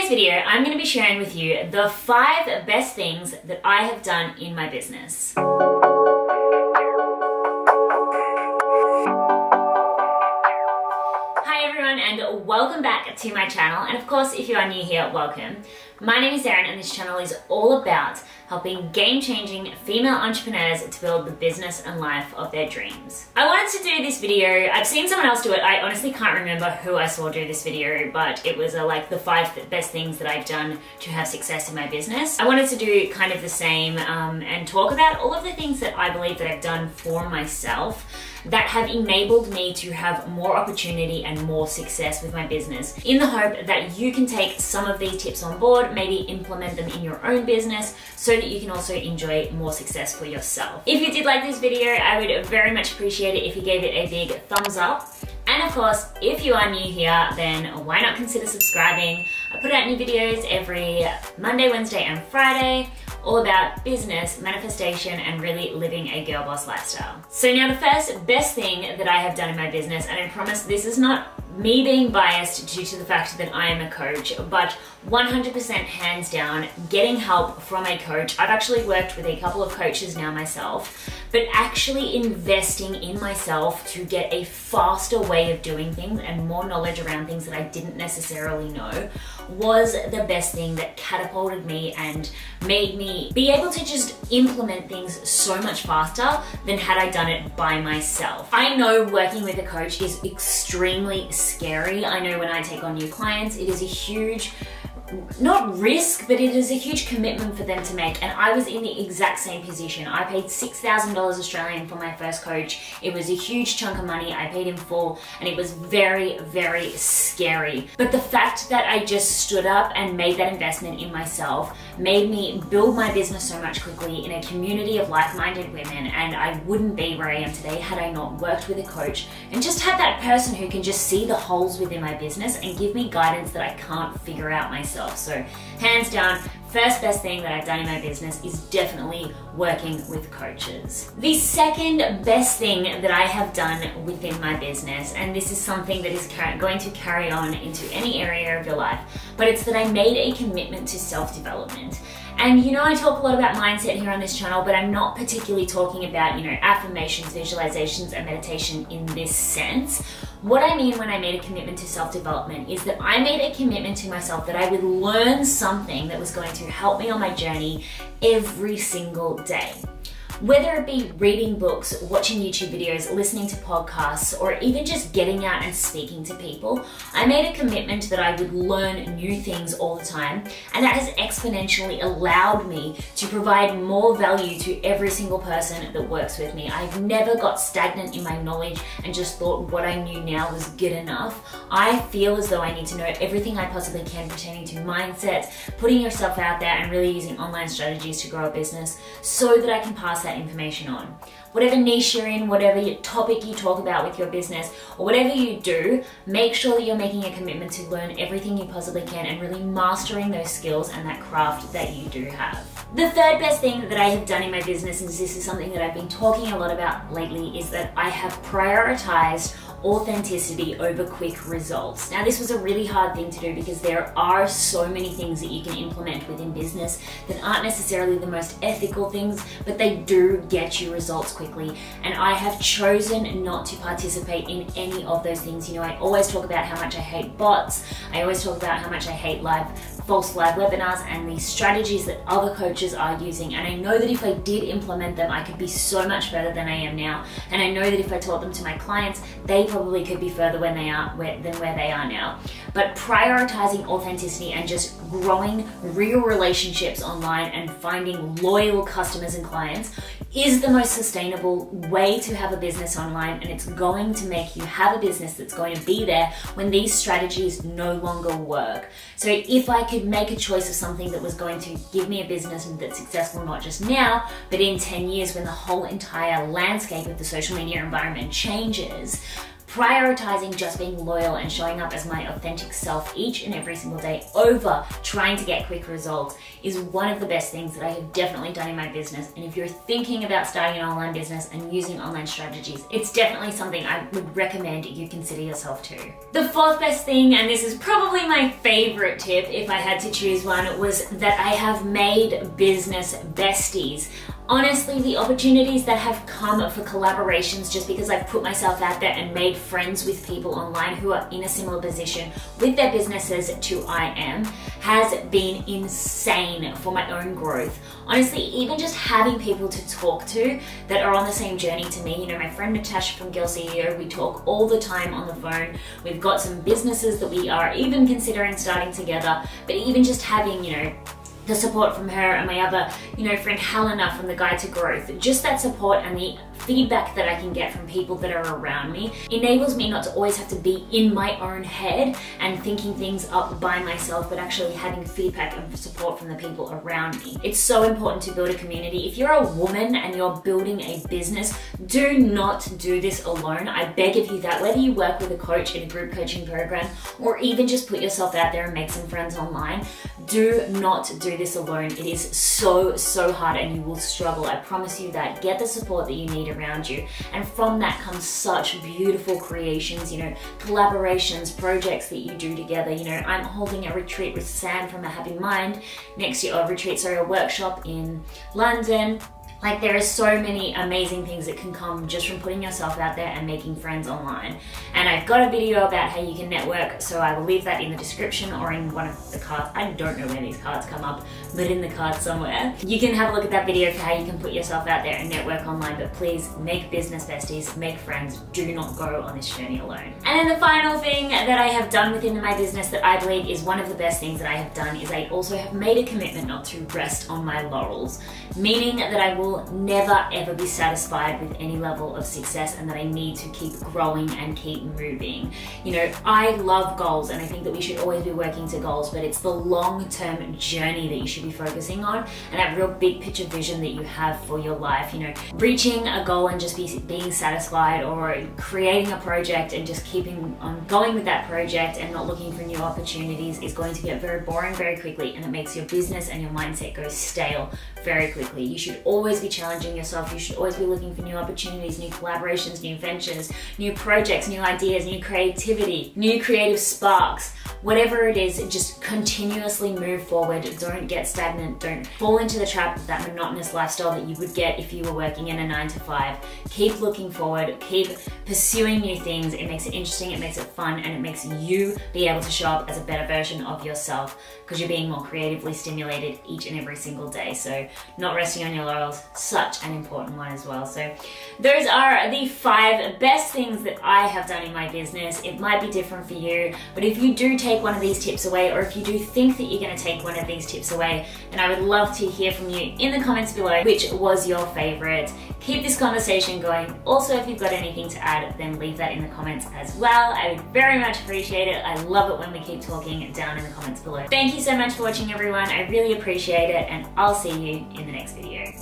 today's video, I'm going to be sharing with you the 5 best things that I have done in my business. Hi everyone, and welcome back to my channel. And of course, if you are new here, welcome. My name is Erin, and this channel is all about helping game-changing female entrepreneurs to build the business and life of their dreams. I wanted to do this video. I've seen someone else do it. I honestly can't remember who I saw do this video, but it was like the 5 best things that I've done to have success in my business. I wanted to do kind of the same and talk about all of the things that I believe that I've done for myself that have enabled me to have more opportunity and more success with my business, in the hope that you can take some of these tips on board, maybe implement them in your own business so that you can also enjoy more success for yourself. If you did like this video, I would very much appreciate it if you gave it a big thumbs up. And of course, if you are new here, then why not consider subscribing? I put out new videos every Monday, Wednesday, and Friday, all about business, manifestation, and really living a girl boss lifestyle. So now the first best thing that I have done in my business, and I promise this is not me being biased due to the fact that I am a coach, but 100% hands down, getting help from a coach. I've actually worked with a couple of coaches now myself, but actually investing in myself to get a faster way of doing things and more knowledge around things that I didn't necessarily know was the best thing that catapulted me and made me be able to just implement things so much faster than had I done it by myself. I know working with a coach is extremely scary. I know when I take on new clients, it is a huge, not risk, but it is a huge commitment for them to make. And I was in the exact same position. I paid $6,000 Australian for my first coach. It was a huge chunk of money. I paid in full, and it was very, very scary. But the fact that I just stood up and made that investment in myself made me build my business so much quickly in a community of like-minded women, and I wouldn't be where I am today had I not worked with a coach and just had that person who can just see the holes within my business and give me guidance that I can't figure out myself. So hands down, first best thing that I've done in my business is definitely working with coaches. The second best thing that I have done within my business, and this is something that is going to carry on into any area of your life, but it's that I made a commitment to self-development. And you know, I talk a lot about mindset here on this channel, but I'm not particularly talking about, you know, affirmations, visualizations, and meditation in this sense. What I mean when I made a commitment to self-development is that I made a commitment to myself that I would learn something that was going to help me on my journey every single day. Whether it be reading books, watching YouTube videos, listening to podcasts, or even just getting out and speaking to people, I made a commitment that I would learn new things all the time, and that has exponentially allowed me to provide more value to every single person that works with me. I've never got stagnant in my knowledge and just thought what I knew now was good enough. I feel as though I need to know everything I possibly can pertaining to mindset, putting yourself out there, and really using online strategies to grow a business so that I can pass that information on. Whatever niche you're in, whatever topic you talk about with your business, or whatever you do, make sure that you're making a commitment to learn everything you possibly can and really mastering those skills and that craft that you do have. The third best thing that I have done in my business, and this is something that I've been talking a lot about lately, is that I have prioritized authenticity over quick results. Now, this was a really hard thing to do because there are so many things that you can implement within business that aren't necessarily the most ethical things, but they do get you results quickly. And I have chosen not to participate in any of those things. You know, I always talk about how much I hate bots. I always talk about how much I hate false live webinars and the strategies that other coaches are using. And I know that if I did implement them, I could be so much further than I am now. And I know that if I taught them to my clients, they probably could be further than where they are now. But prioritizing authenticity and just growing real relationships online and finding loyal customers and clients is the most sustainable way to have a business online, and it's going to make you have a business that's going to be there when these strategies no longer work. So if I could make a choice of something that was going to give me a business that's successful not just now, but in 10 years when the whole entire landscape of the social media environment changes, prioritizing just being loyal and showing up as my authentic self each and every single day over trying to get quick results is one of the best things that I have definitely done in my business. And if you're thinking about starting an online business and using online strategies, it's definitely something I would recommend you consider yourself to. The fourth best thing, and this is probably my favorite tip if I had to choose one, was that I have made business besties. Honestly, the opportunities that have come for collaborations just because I've put myself out there and made friends with people online who are in a similar position with their businesses to I am has been insane for my own growth. Honestly, even just having people to talk to that are on the same journey to me. You know, my friend Natasha from GirlCEO, we talk all the time on the phone. We've got some businesses that we are even considering starting together, but even just having, you know, the support from her and my other, you know, friend Helena from the Guide to Growth, just that support and the feedback that I can get from people that are around me enables me not to always have to be in my own head and thinking things up by myself, but actually having feedback and support from the people around me. It's so important to build a community. If you're a woman and you're building a business, do not do this alone. I beg of you that whether you work with a coach in a group coaching program or even just put yourself out there and make some friends online, do not do this alone. It is so hard and you will struggle. I promise you that. Get the support that you need around you, and from that comes such beautiful creations, you know, collaborations, projects that you do together. You know, I'm holding a retreat with Sam from A Happy Mind next year, a workshop in London. Like, there are so many amazing things that can come just from putting yourself out there and making friends online. And I've got a video about how you can network, so I will leave that in the description or in one of the cards. I don't know where these cards come up, but in the cards somewhere. You can have a look at that video for how you can put yourself out there and network online, but please make business besties, make friends, do not go on this journey alone. And then the final thing that I have done within my business that I believe is one of the best things that I have done is I also have made a commitment not to rest on my laurels, meaning that I will never ever be satisfied with any level of success and that I need to keep growing and keep moving. You know, I love goals and I think that we should always be working to goals, but it's the long-term journey that you should be focusing on and that real big picture vision that you have for your life. You know, reaching a goal and just being satisfied, or creating a project and just keeping on going with that project and not looking for new opportunities is going to get very boring very quickly, and it makes your business and your mindset go stale very quickly. You should always be challenging yourself. You should always be looking for new opportunities, new collaborations, new ventures, new projects, new ideas, new creativity, new creative sparks. Whatever it is, just continuously move forward. Don't get stagnant. Don't fall into the trap of that monotonous lifestyle that you would get if you were working in a 9-to-5. Keep looking forward. Keep pursuing new things. It makes it interesting, it makes it fun, and it makes you be able to show up as a better version of yourself because you're being more creatively stimulated each and every single day. So not resting on your laurels, such an important one as well. So those are the 5 best things that I have done in my business. It might be different for you, but if you do take one of these tips away, or if you do think that you're going to take one of these tips away, then I would love to hear from you in the comments below which was your favorite. Keep this conversation going. Also, if you've got anything to add, then leave that in the comments as well. I would very much appreciate it. I love it when we keep talking down in the comments below. Thank you so much for watching, everyone. I really appreciate it, and I'll see you in the next video.